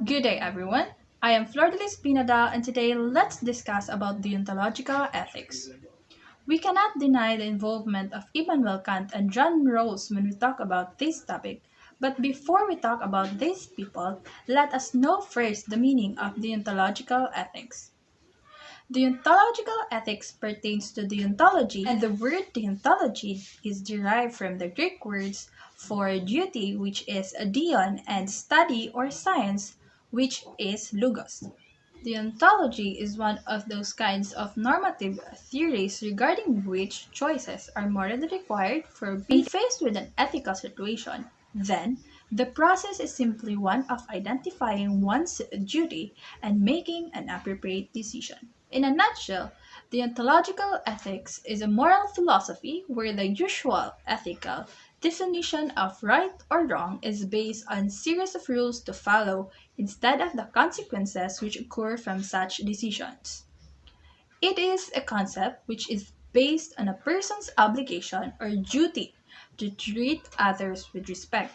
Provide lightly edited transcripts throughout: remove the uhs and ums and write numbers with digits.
Good day, everyone. I am FLORDELIZ and today let's discuss about deontological ethics. We cannot deny the involvement of Immanuel Kant and John Rawls when we talk about this topic, but before we talk about these people, let us know first the meaning of deontological ethics. Deontological ethics pertains to deontology, and the word deontology is derived from the Greek words for duty, which is deon, and study or science, which is logos. Deontology is one of those kinds of normative theories regarding which choices are morally required for being faced with an ethical situation. Then, the process is simply one of identifying one's duty and making an appropriate decision. In a nutshell, deontological ethics is a moral philosophy where the usual ethical definition of right or wrong is based on series of rules to follow instead of the consequences which occur from such decisions. It is a concept which is based on a person's obligation or duty to treat others with respect.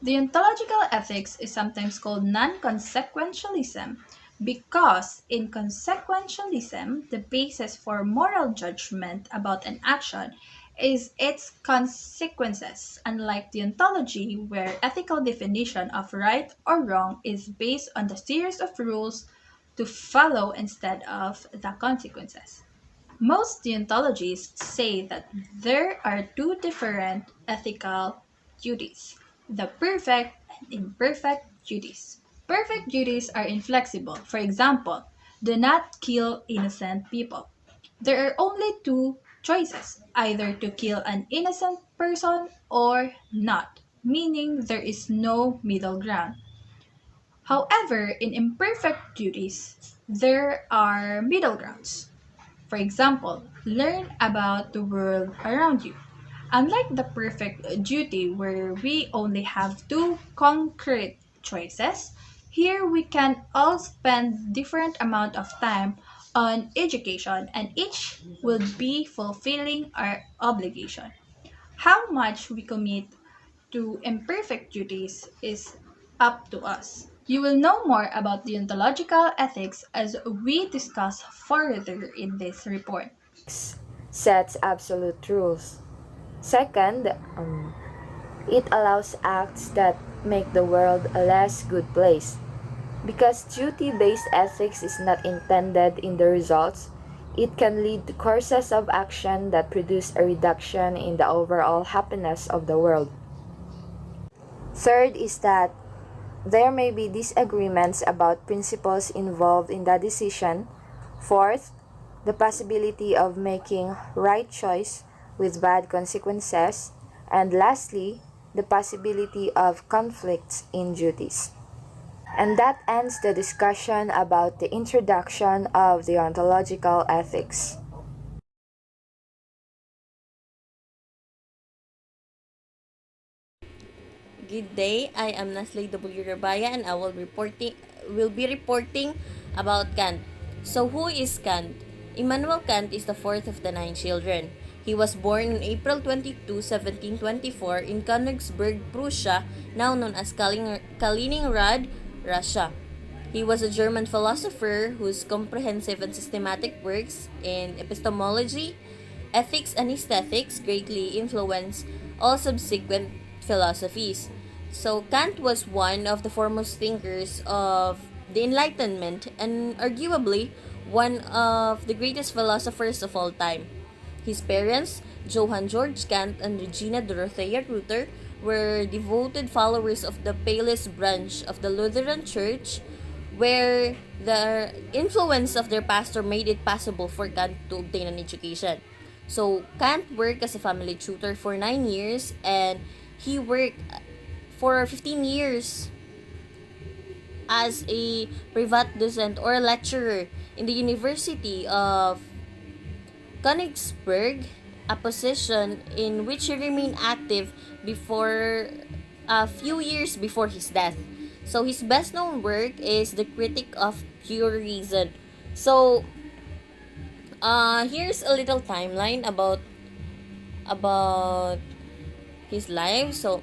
Deontological ethics is sometimes called non-consequentialism because in consequentialism, the basis for moral judgment about an action is its consequences, unlike deontology, where ethical definition of right or wrong is based on the series of rules to follow instead of the consequences. Most deontologists say that there are two different ethical duties: the perfect and imperfect duties. Perfect duties are inflexible. For example, do not kill innocent people. There are only two choices: either to kill an innocent person or not, meaning there is no middle ground. However, in imperfect duties, there are middle grounds. For example, learn about the world around you. Unlike the perfect duty where we only have two concrete choices, here we can all spend different amount of time on education and each will be fulfilling our obligation. How much we commit to imperfect duties is up to us. You will know more about deontological ethics as we discuss further in this report. Sets absolute rules. Second, it allows acts that make the world a less good place. Because duty-based ethics is not intended in the results, it can lead to courses of action that produce a reduction in the overall happiness of the world. Third is that there may be disagreements about principles involved in the decision. Fourth, the possibility of making right choice with bad consequences. And lastly, the possibility of conflicts in duties. And that ends the discussion about the introduction of deontological ethics. Good day, I am NESTLE RABAYA and I will be reporting about Kant. So who is Kant? Immanuel Kant is the fourth of the 9 children. He was born on April 22, 1724 in Königsberg, Prussia, now known as Kaliningrad, Russia. He was a German philosopher whose comprehensive and systematic works in epistemology, ethics, and aesthetics greatly influenced all subsequent philosophies. So Kant was one of the foremost thinkers of the Enlightenment and arguably one of the greatest philosophers of all time. His parents, Johann Georg Kant and Regina Dorothea Ruther, were devoted followers of the Palist branch of the Lutheran Church, where the influence of their pastor made it possible for Kant to obtain an education. So Kant worked as a family tutor for 9 years and he worked for 15 years as a private docent or lecturer in the University of Königsberg, a position in which he remained active before a few years before his death. So his best known work is The Critic of Pure Reason. So here's a little timeline about his life. So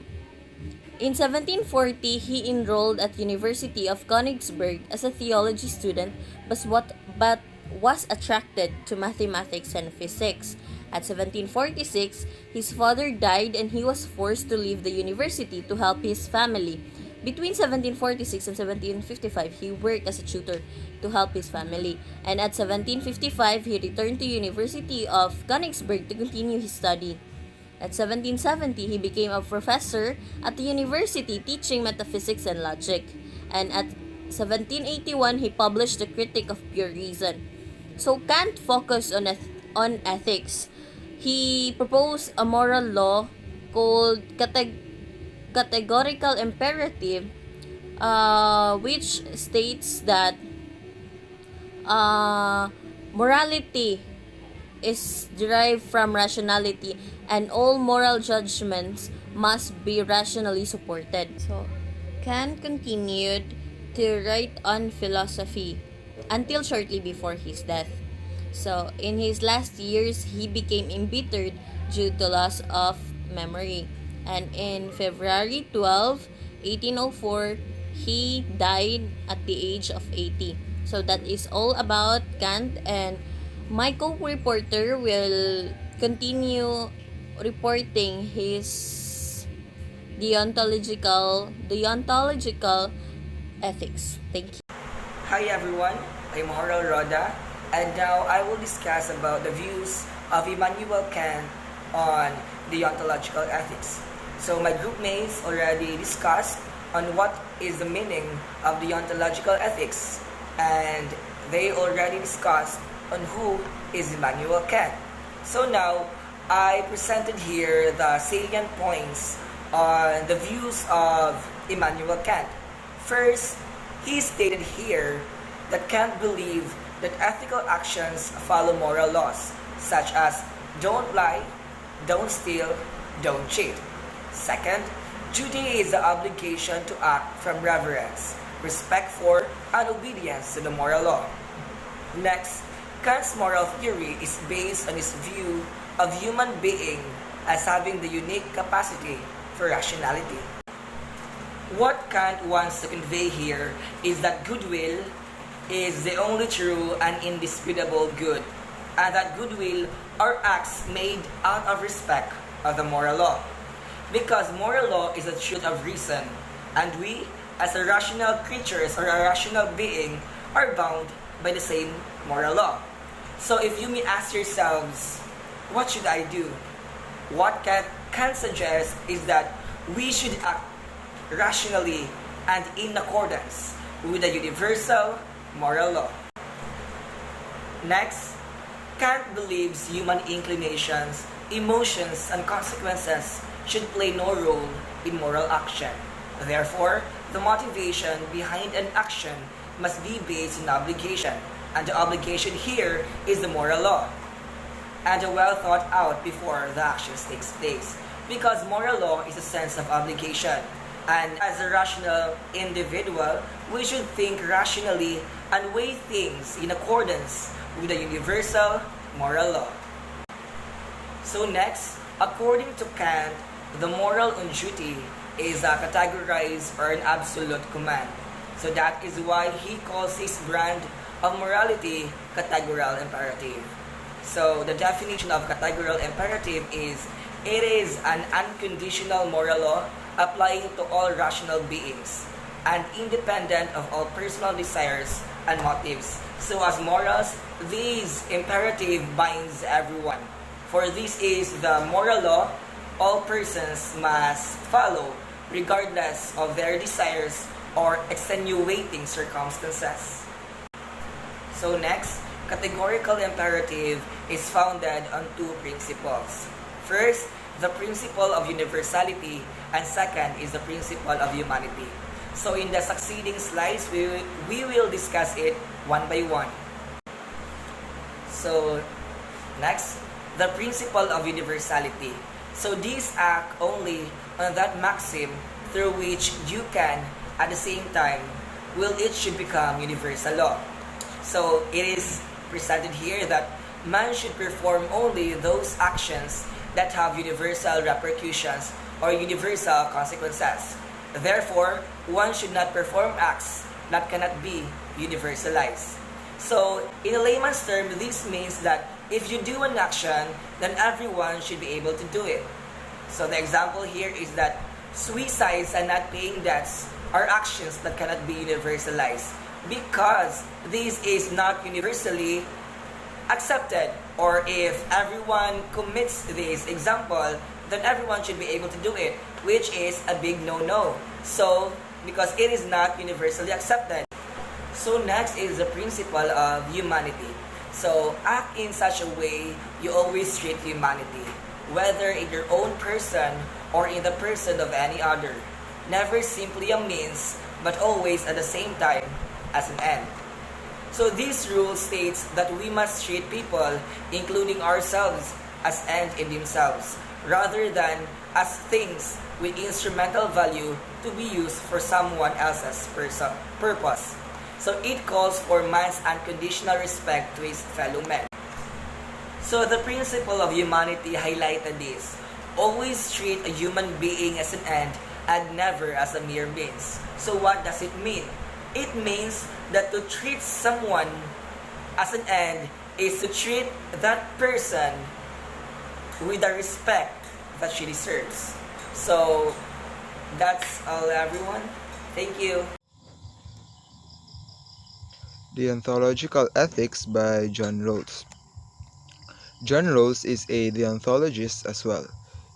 In 1740, he enrolled at University of Königsberg as a theology student, but was attracted to mathematics and physics. At 1746, his father died and he was forced to leave the university to help his family. Between 1746 and 1755, he worked as a tutor to help his family. And at 1755, he returned to University of Königsberg to continue his study. At 1770, he became a professor at the university teaching metaphysics and logic. And at 1781, he published The Critique of Pure Reason. So Kant focused on ethics. He proposed a moral law called categorical imperative, which states that morality is derived from rationality and all moral judgments must be rationally supported. So, Kant continued to write on philosophy until shortly before his death. So, in his last years, he became embittered due to loss of memory. And in February 12, 1804, he died at the age of 80. So, that is all about Kant, and my co-reporter will continue reporting his deontological ethics. Thank you. Hi everyone, I'm RODA, and now I will discuss about the views of Immanuel Kant on deontological ethics. So my group mates already discussed on what is the meaning of deontological ethics, and they already discussed on who is Immanuel Kant. So now, I presented here the salient points on the views of Immanuel Kant. First, he stated here that Kant believed that ethical actions follow moral laws, such as don't lie, don't steal, don't cheat. Second, duty is the obligation to act from reverence, respect for, and obedience to the moral law. Next, Kant's moral theory is based on his view of human being as having the unique capacity for rationality. What Kant wants to convey here is that goodwill is the only true and indisputable good, and that goodwill are acts made out of respect of the moral law. Because moral law is a truth of reason, and we, as a rational creatures or a rational being, are bound by the same moral law. So if you may ask yourselves, what should I do? What Kant suggests is that we should act rationally and in accordance with the universal moral law. Next, Kant believes human inclinations, emotions, and consequences should play no role in moral action. Therefore, the motivation behind an action must be based on obligation, and the obligation here is the moral law, and well thought out before the actions takes place, because moral law is a sense of obligation, and as a rational individual, we should think rationally and weigh things in accordance with the universal moral law. So next, according to Kant, the moral on duty is a categorized or an absolute command. So that is why he calls his brand of morality categorical imperative. So the definition of categorical imperative is it is an unconditional moral law applying to all rational beings and independent of all personal desires and motives. So as morals, this imperative binds everyone. For this is the moral law all persons must follow regardless of their desires or extenuating circumstances. So next, categorical imperative is founded on two principles. First, the principle of universality, and second is the principle of humanity. So in the succeeding slides, we will discuss it one by one. So next, the principle of universality. So these act only on that maxim through which you can, at the same time, will it should become universal law. So it is presented here that man should perform only those actions that have universal repercussions or universal consequences. Therefore, one should not perform acts that cannot be universalized. So, in a layman's term, this means that if you do an action, then everyone should be able to do it. So the example here is that suicides and not paying debts are actions that cannot be universalized because this is not universally accepted. Or if everyone commits this example, then everyone should be able to do it, which is a big no-no. So, because it is not universally accepted. So next is the principle of humanity. So act in such a way you always treat humanity, whether in your own person or in the person of any other. Never simply a means, but always at the same time as an end. So this rule states that we must treat people, including ourselves, as end in themselves, rather than as things with instrumental value to be used for someone else's purpose. So it calls for man's unconditional respect to his fellow men. So the principle of humanity highlighted this. Always treat a human being as an end and never as a mere means. So what does it mean? It means that to treat someone as an end is to treat that person with the respect that she deserves. So that's all, everyone. Thank you. Deontological Ethics by John Rawls. John Rawls is a deontologist as well.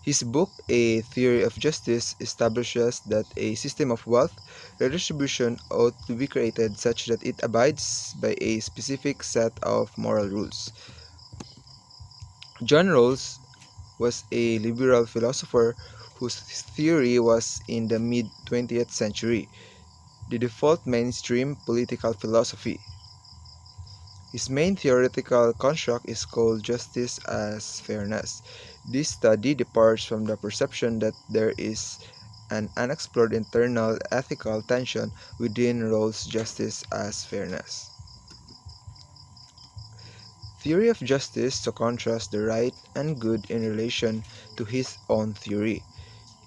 His book, A Theory of Justice, establishes that a system of wealth redistribution ought to be created such that it abides by a specific set of moral rules. John Rawls was a liberal philosopher whose theory was in the mid-20th century, the default mainstream political philosophy. His main theoretical construct is called justice as fairness. This study departs from the perception that there is an unexplored internal ethical tension within Rawls' justice as fairness. Theory of justice to contrast the right and good in relation to his own theory.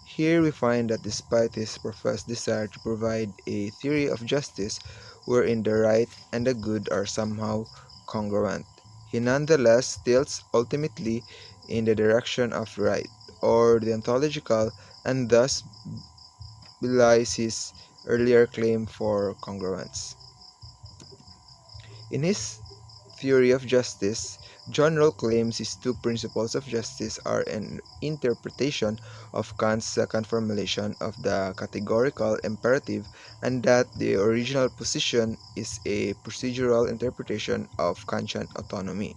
Here we find that despite his professed desire to provide a theory of justice wherein the right and the good are somehow congruent, he nonetheless tilts ultimately in the direction of right, or the ontological, and thus belies his earlier claim for congruence. In his theory of justice, John Rawls claims his two principles of justice are an interpretation of Kant's second formulation of the categorical imperative and that the original position is a procedural interpretation of Kantian autonomy.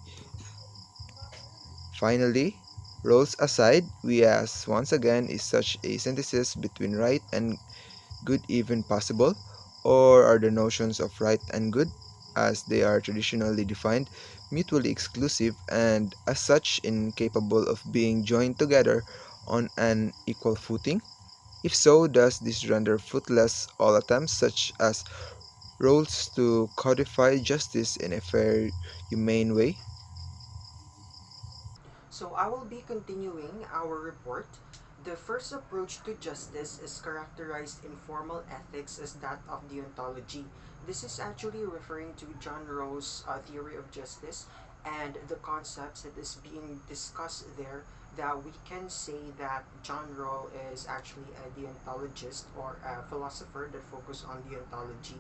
Finally, Rawls aside, we ask once again, is such a synthesis between right and good even possible, or are the notions of right and good, as they are traditionally defined, mutually exclusive and as such incapable of being joined together on an equal footing? If so, does this render fruitless all attempts such as Rawls to codify justice in a fair, humane way? So I will be continuing our report. The first approach to justice is characterized in formal ethics as that of deontology. This is actually referring to John Rawls' theory of justice and the concepts that is being discussed there, that we can say that John Rawls is actually a deontologist or a philosopher that focuses on deontology.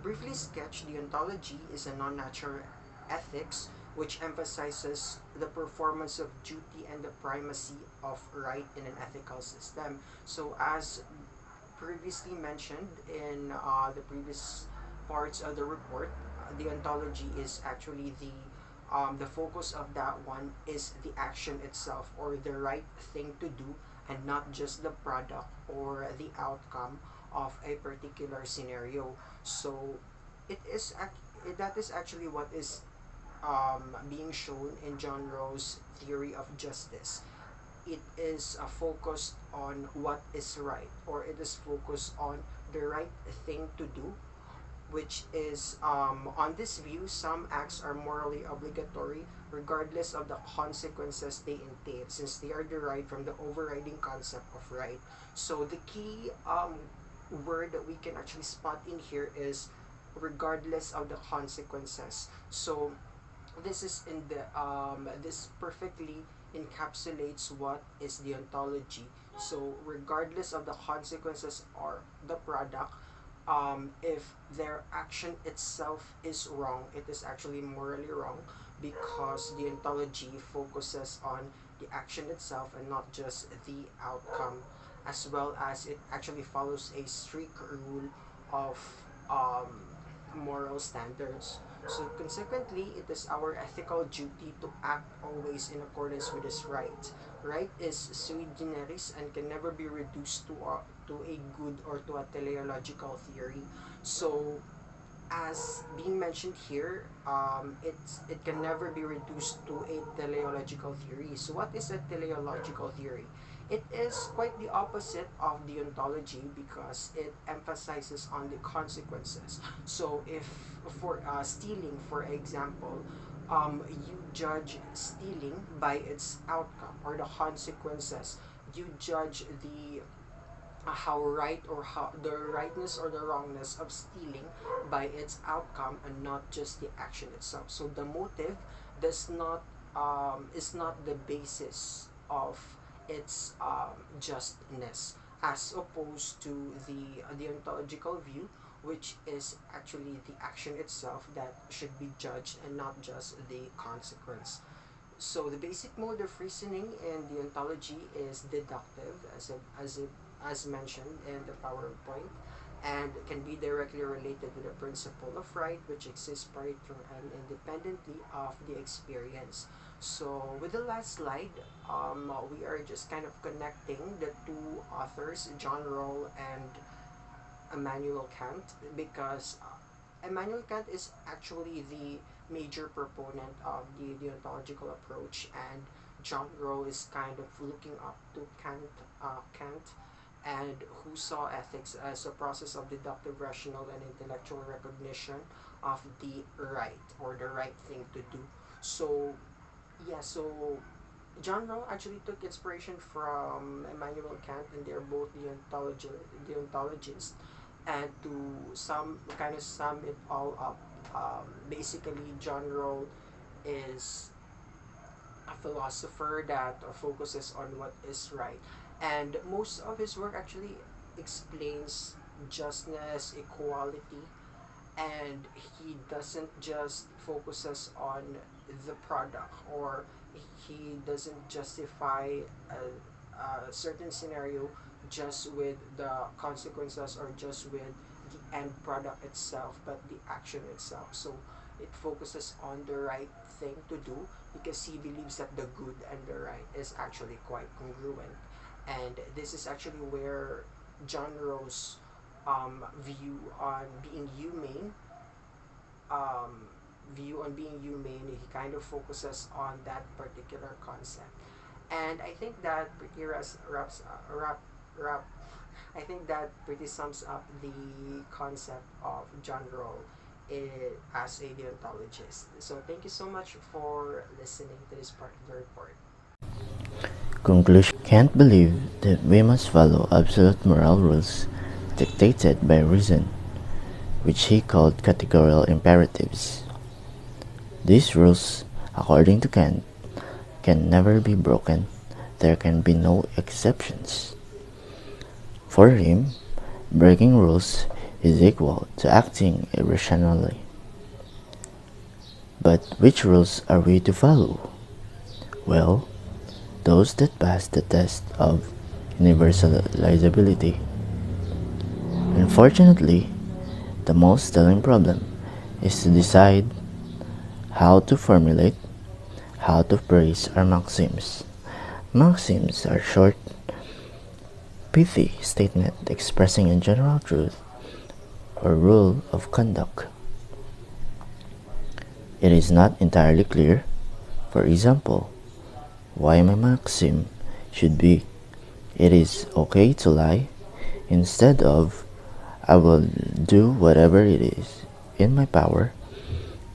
Briefly sketched, deontology is a non-natural ethics which emphasizes the performance of duty and the primacy of right in an ethical system. So as previously mentioned in the previous parts of the report, the ontology is actually the focus of that one is the action itself or the right thing to do and not just the product or the outcome of a particular scenario. So that is actually what is being shown in John Rawls' theory of justice. It is focused on what is right, or it is focused on the right thing to do, which is, on this view, some acts are morally obligatory regardless of the consequences they entail, since they are derived from the overriding concept of right. So the key word that we can actually spot in here is regardless of the consequences. So this is in the this perfectly encapsulates what is the ontology. So regardless of the consequences or the product, if their action itself is wrong, it is actually morally wrong, because the ontology focuses on the action itself and not just the outcome, as well as it actually follows a strict rule of moral standards. So consequently, it is our ethical duty to act always in accordance with this right. Right is sui generis and can never be reduced to a good or to a teleological theory. So as being mentioned here, it can never be reduced to a teleological theory. So what is a teleological theory? It is quite the opposite of the ontology because it emphasizes on the consequences. So if for stealing, for example, you judge stealing by its outcome or the consequences. You judge the how right or how the rightness or the wrongness of stealing by its outcome and not just the action itself. So the motive does not is not the basis of its justness, as opposed to the ontological view, which is actually the action itself that should be judged and not just the consequence. So the basic mode of reasoning in the ontology is deductive, as mentioned in the PowerPoint, and can be directly related to the principle of right, which exists prior to and independently of the experience. So with the last slide, we are just kind of connecting the two authors, John Rawls and Immanuel Kant, because Immanuel Kant is actually the major proponent of the deontological approach, and John Rawls is kind of looking up to Kant, and who saw ethics as a process of deductive, rational, and intellectual recognition of the right or the right thing to do. So yeah, so John Rawls actually took inspiration from Immanuel Kant, and they're both deontologists. And to sum it all up, basically John Rawls is a philosopher that focuses on what is right, and most of his work actually explains justness, equality, and he doesn't just focuses on the product, or he doesn't justify a certain scenario just with the consequences or just with the end product itself, but the action itself. So it focuses on the right thing to do because he believes that the good and the right is actually quite congruent. And this is actually where John Rawls' view on being humane, um, he kind of focuses on that particular concept. And I think that pretty wrap I think that pretty sums up the concept of John Rawls as a deontologist. So thank you so much for listening to this part of the report. Conclusion: Kant believed that we must follow absolute moral rules dictated by reason, which he called categorical imperatives. These rules, according to Kant, can never be broken. There can be no exceptions. For him, breaking rules is equal to acting irrationally. But which rules are we to follow? Well, those that pass the test of universalizability. Unfortunately, the most telling problem is to decide how to formulate, how to phrase our maxims. Maxims are short, pithy statements expressing a general truth or rule of conduct. It is not entirely clear, for example, why my maxim should be "it is okay to lie" instead of "I will do whatever it is in my power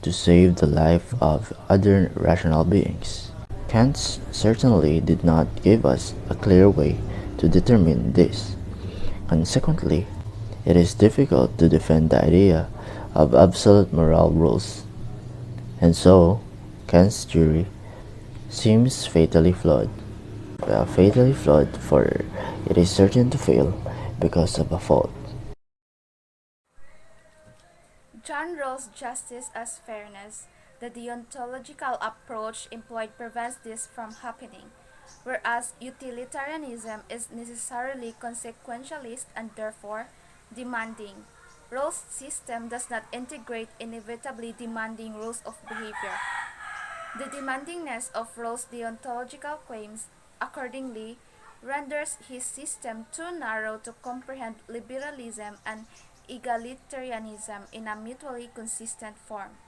to save the life of other rational beings." Kant certainly did not give us a clear way to determine this. Consequently, It is difficult to defend the idea of absolute moral rules, and so Kant's theory seems fatally flawed. Fatally flawed, for it is certain to fail because of a fault. John Rawls' justice as fairness. The deontological approach employed prevents this from happening, whereas utilitarianism is necessarily consequentialist and therefore demanding. Rawls' system does not integrate inevitably demanding rules of behavior. The demandingness of Rawls' deontological claims, accordingly, renders his system too narrow to comprehend liberalism and egalitarianism in a mutually consistent form.